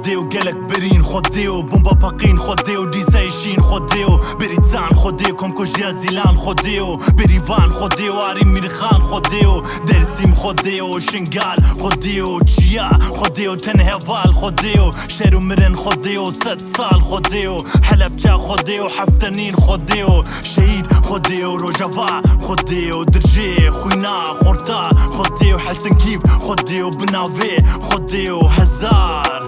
خوديو قالك برين خوديو بومبا باقين خوديو ديزايشين خوديو بريتان خوديو كومكو جازيلان خوديو بريفان خوديو عري ميرخان خوديو درسيم خوديو شنقال خوديو تشيا خوديو تنهفال خوديو شيرو مرن خوديو 6 سال خوديو حلبجا خوديو حفتنين خوديو شهيد خوديو روجافا خوديو درجي خوينا خورتا خوديو حسن كيف خوديو بنافي خوديو هزار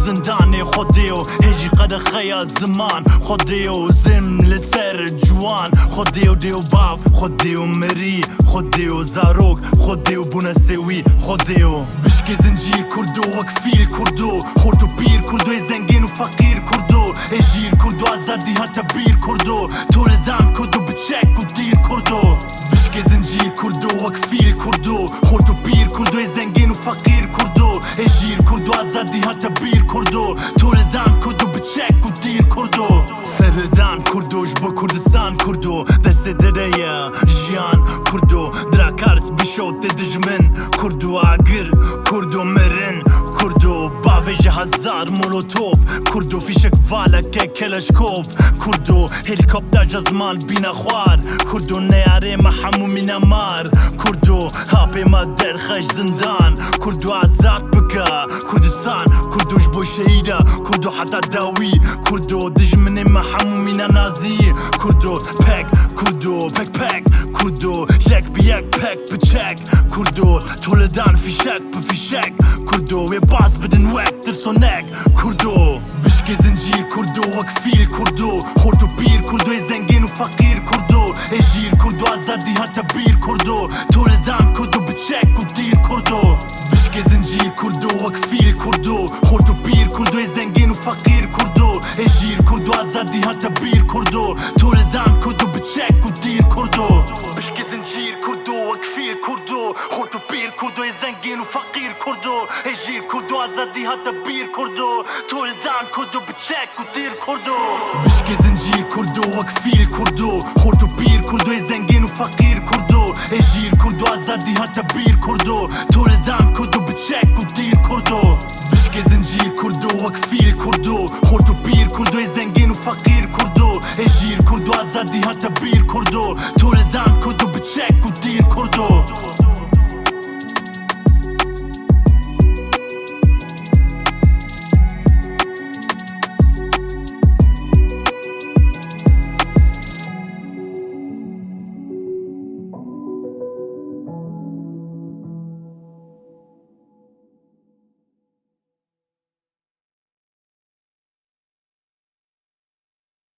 لزنداني خوديو هيجي قد خيا زمان خوديو زم لسر جوان خوديو ديو باف خوديو مري خوديو زاروك خوديو بونسوي خوديو بشكي زنجير كردو وكفيل كردو خورتو بير كردو زنجين وفقير كردو اجير كردو ازادي هتا بير كردو تولدان كردو بتشك ودير كردو بشكي زنجير كردو وكفيل كردو خورتو بير كردو زنجين وفقير كردو اجير كردو ازادي هتا بير كردو تولدان كردو بتشك ودير كردو سردان كردو جبو كردستان كردو دست دريا جيان كردو دراكارت بشوت دجمن كردو عقر كردو مرن كردو بافيج هزار مولوتوف كردو فيشك فالك كلاشكوف كردو هليكوبتر جزمان بينا خوار كردو نياري محمو من مار كردو هابي ما درخش زندان كردو عذاب بكا كردستان كردو جبو شهيدة كردو حتى داوي كردو دجمن محمو من نازي كردو باك كردو باك كردو جاك بياك باك بتشاك كردو تولدان في شك بفي شك كردو يباس بدن وقت ترسونك كردو بشكي زنجير كردو وكفيل كردو خورتو بير كردو زنجين وفقير كردو اجير كردو ازادي هتا بير كردو تولدان كردو بتشك ودير كردو بشكي زنجير كردو وكفيل كردو خورتو بير كردو زنجين وفقير كردو اجير كردو ازادي هتا بير كردو تولدان كردو بتشك ودير كردو بشكي زنجير كردو وكفيل كردو خورتو بير كردو زنجين وفقير كردو اجير كردو ازادي هتا بير كردو تولدان كردو بتشك ودير كردو بشكي زنجير كردو وكفيل كردو خورتو بير كردو زنجين وفقير كردو اجير كردو ازادي هتا بير كردو تولدان كردو بتشك ودير كردو بشكي زنجير كردو وكفيل كردو خورتو بير كردو زنجين وفقير كردو اجير كردو ازادي هتا بير كردو تولدان كردو بتشك